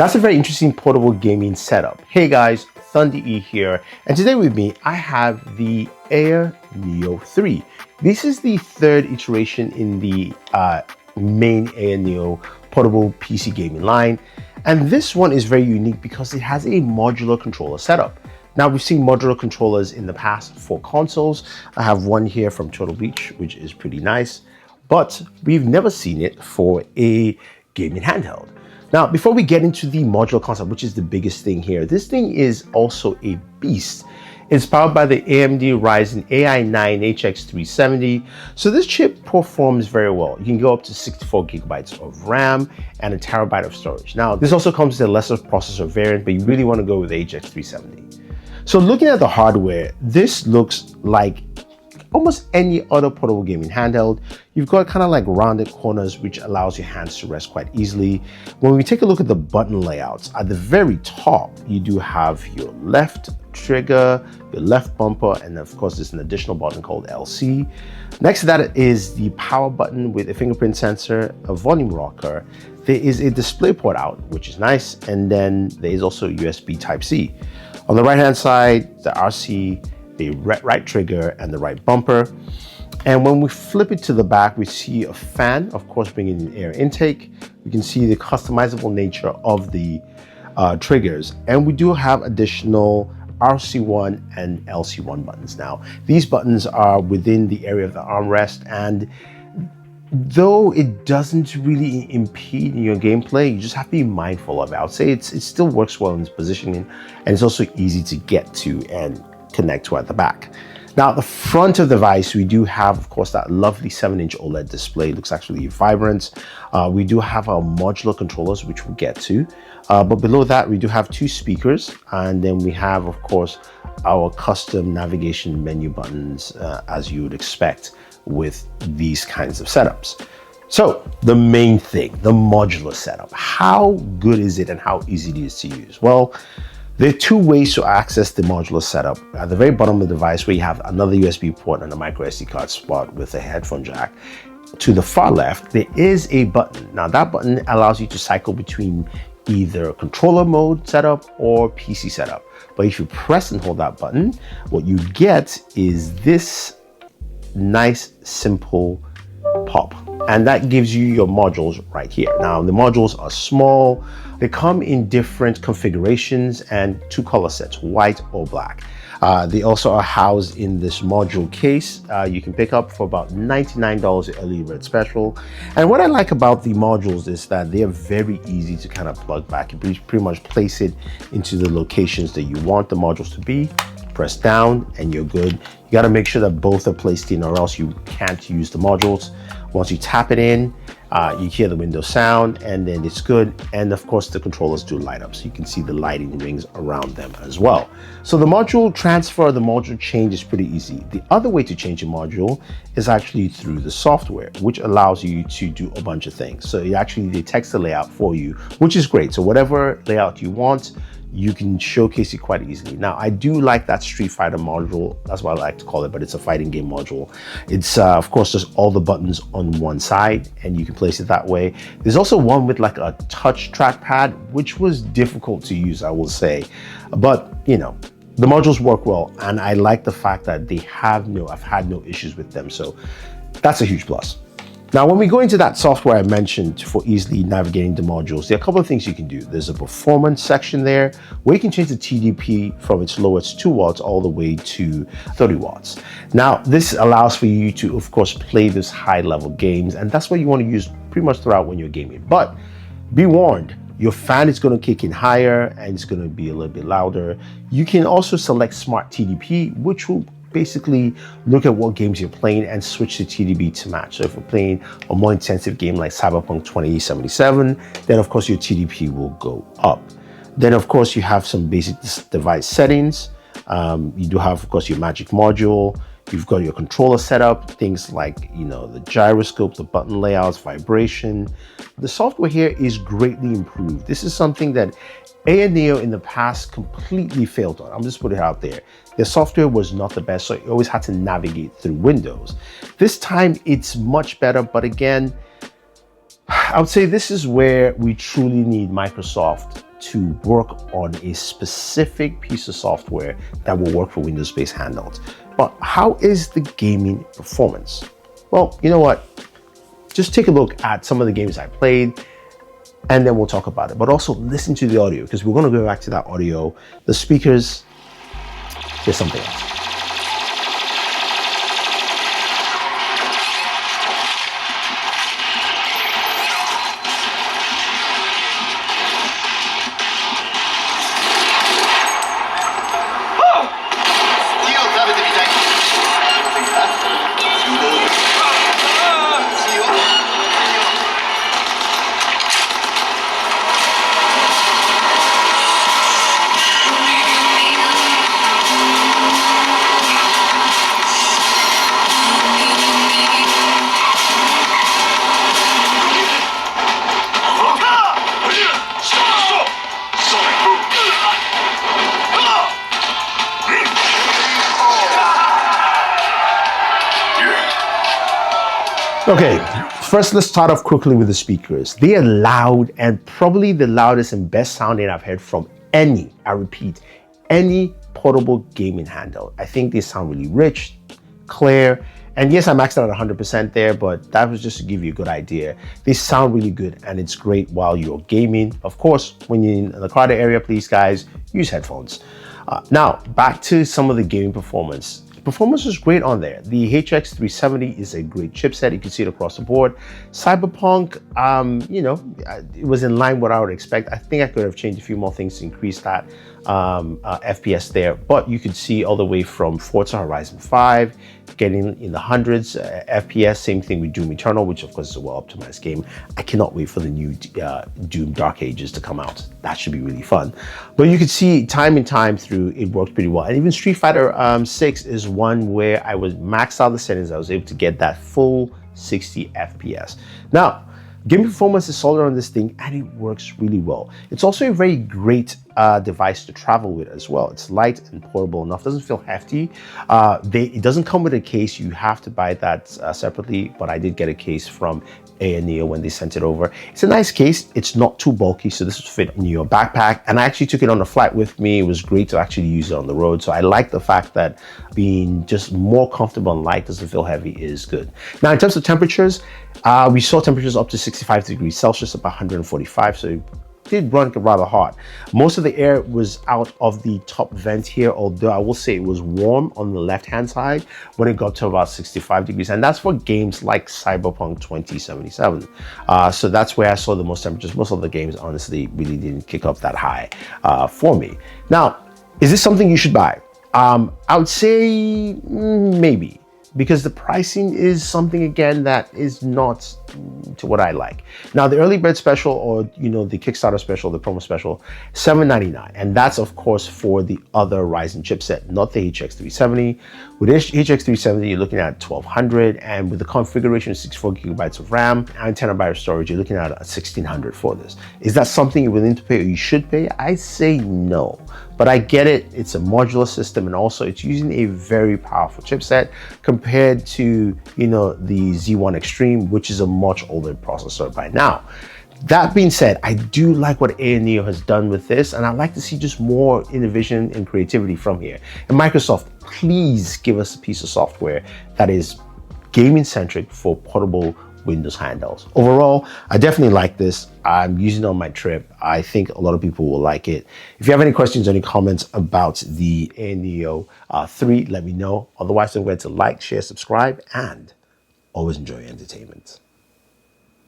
That's a very interesting portable gaming setup. Hey guys, Thunder E here, and today with me I have the AYANEO 3. This is the third iteration in the main AYANEO portable PC gaming line, and this one is very unique because it has a modular controller setup. Now, we've seen modular controllers in the past for consoles. I have one here from Turtle Beach, which is pretty nice, but we've never seen it for a gaming handheld. Now, before we get into the modular concept, which is the biggest thing here, this thing is also a beast. It's powered by the AMD Ryzen AI 9 HX370. So this chip performs very well. You can go up to 64 gigabytes of RAM and a terabyte of storage. Now, this also comes with a lesser processor variant, but you really want to go with the HX370. So looking at the hardware, this looks like almost any other portable gaming handheld. You've got kind of like rounded corners, which allows your hands to rest quite easily. When we take a look at the button layouts, at the very top, you do have your left trigger, your left bumper, and of course, there's an additional button called LC. Next to that is the power button with a fingerprint sensor, a volume rocker. There is a display port out, which is nice. And then there is also USB Type-C. On the right-hand side, the RC, the right trigger and the right bumper. And when we flip it to the back, we see a fan, of course, bringing in air intake. We can see the customizable nature of the triggers. And we do have additional RC1 and LC1 buttons. Now, these buttons are within the area of the armrest, and though it doesn't really impede in your gameplay, you just have to be mindful of it. I would say it still works well in its positioning, and it's also easy to get to and connect to at the back. Now, at the front of the device, we do have, of course, that lovely 7-inch OLED display. It looks actually vibrant. We do have our modular controllers, which we'll get to. But below that, we do have 2 speakers. And then we have, of course, our custom navigation menu buttons, as you would expect with these kinds of setups. So the main thing, the modular setup, how good is it and how easy it is to use? Well, there are 2 ways to access the modular setup. At the very bottom of the device, where you have another USB port and a micro SD card slot with a headphone jack. To the far left, there is a button. Now, that button allows you to cycle between either controller mode setup or PC setup. But if you press and hold that button, what you get is this nice, simple pop. And that gives you your modules right here. Now, the modules are small. They come in different configurations and 2 color sets, white or black. They also are housed in this module case. You can pick up for about $99 at early bird special. And what I like about the modules is that they are very easy to kind of plug back. You pretty much place it into the locations that you want the modules to be. Press down and you're good. You got to make sure that both are placed in, or else you can't use the modules. Once you tap it in, you hear the Windows sound, and then it's good. And of course, the controllers do light up, so you can see the lighting rings around them as well. So the module transfer, the module change is pretty easy. The other way to change a module is actually through the software, which allows you to do a bunch of things. So it actually detects the layout for you, which is great. So whatever layout you want, you can showcase it quite easily. Now, I do like that Street Fighter module. That's what I like to call it, but it's a fighting game module. It's, of course, just all the buttons on one side, and you can place it that way. There's also one with like a touch trackpad, which was difficult to use, I will say. But, you know, the modules work well, and I like the fact that I've had no issues with them. So that's a huge plus. Now, when we go into that software I mentioned for easily navigating the modules, there are a couple of things you can do. There's a performance section there where you can change the TDP from its lowest 2 watts all the way to 30 watts. Now, this allows for you to, of course, play this high-level games, and that's what you want to use pretty much throughout when you're gaming. But be warned, your fan is going to kick in higher and it's going to be a little bit louder. You can also select Smart TDP, which will basically look at what games you're playing and switch the TDP to match. So if we're playing a more intensive game like Cyberpunk 2077, then of course your TDP will go up. Then of course you have some basic device settings. You do have, of course, your magic module. You've got your controller setup, things like, you know, the gyroscope, the button layouts, vibration. The software here is greatly improved. This is something that AYANEO in the past completely failed on. I'm just putting it out there. Their software was not the best, so you always had to navigate through Windows. This time it's much better, but again, I would say this is where we truly need Microsoft to work on a specific piece of software that will work for Windows-based handhelds. But how is the gaming performance? Well, you know what? Just take a look at some of the games I played, and then we'll talk about it. But also listen to the audio, because we're going to go back to that audio. The speakers, there's something else. Okay, first let's start off quickly with the speakers. They are loud, and probably the loudest and best sounding I've heard from any, I repeat, any portable gaming handheld. I think they sound really rich, clear, and yes, I maxed out at 100% there, but that was just to give you a good idea. They sound really good, and it's great while you're gaming. Of course, when you're in the crowded area, please guys, use headphones. Now, back to some of the gaming performance. Performance was great on there. The HX370 is a great chipset. You can see it across the board. Cyberpunk, you know, it was in line with what I would expect. I think I could have changed a few more things to increase that FPS there, but you could see all the way from Forza Horizon 5, getting in the hundreds FPS. Same thing with Doom Eternal, which of course is a well-optimized game. I cannot wait for the new Doom Dark Ages to come out. That should be really fun. But you could see time and time through, it worked pretty well. And even Street Fighter 6 is one where I was maxed out the settings. I was able to get that full 60 FPS. Now, gaming performance is solid on this thing, and it works really well. It's also a very great device to travel with as well. It's light and portable enough, doesn't feel hefty. It doesn't come with a case. You have to buy that separately, but I did get a case from AYANEO when they sent it over. It's a nice case. It's not too bulky, so this would fit in your backpack. And I actually took it on a flight with me. It was great to actually use it on the road. So I like the fact that being just more comfortable and light, doesn't feel heavy, is good. Now, in terms of temperatures, we saw temperatures up to 65 degrees Celsius, about 145. So it did run rather hot. Most of the air was out of the top vent here, although I will say it was warm on the left-hand side when it got to about 65 degrees. And that's for games like Cyberpunk 2077. So that's where I saw the most temperatures. Most of the games, honestly, really didn't kick up that high for me. Now, is this something you should buy? I would say maybe, because the pricing is something, again, that is not to what I like. Now, the early bird special, or you know, the Kickstarter special, the promo special, $799, and that's of course for the other Ryzen chipset, not the HX370. With HX370, you're looking at $1,200, and with the configuration of 64 gigabytes of RAM and 10 TB of storage, you're looking at $1,600 for this. Is that something you're willing to pay, or you should pay? I say no. But I get it, it's a modular system, and also it's using a very powerful chipset compared to, you know, the Z1 Extreme, which is a much older processor by now. That being said, I do like what AYANEO has done with this, and I'd like to see just more innovation and creativity from here. And Microsoft, please give us a piece of software that is gaming centric for portable Windows handhelds. Overall, I definitely like this. I'm using it on my trip. I think a lot of people will like it. If you have any questions or any comments about the AYANEO 3, let me know. Otherwise, don't forget to like, share, subscribe, and always enjoy your entertainment.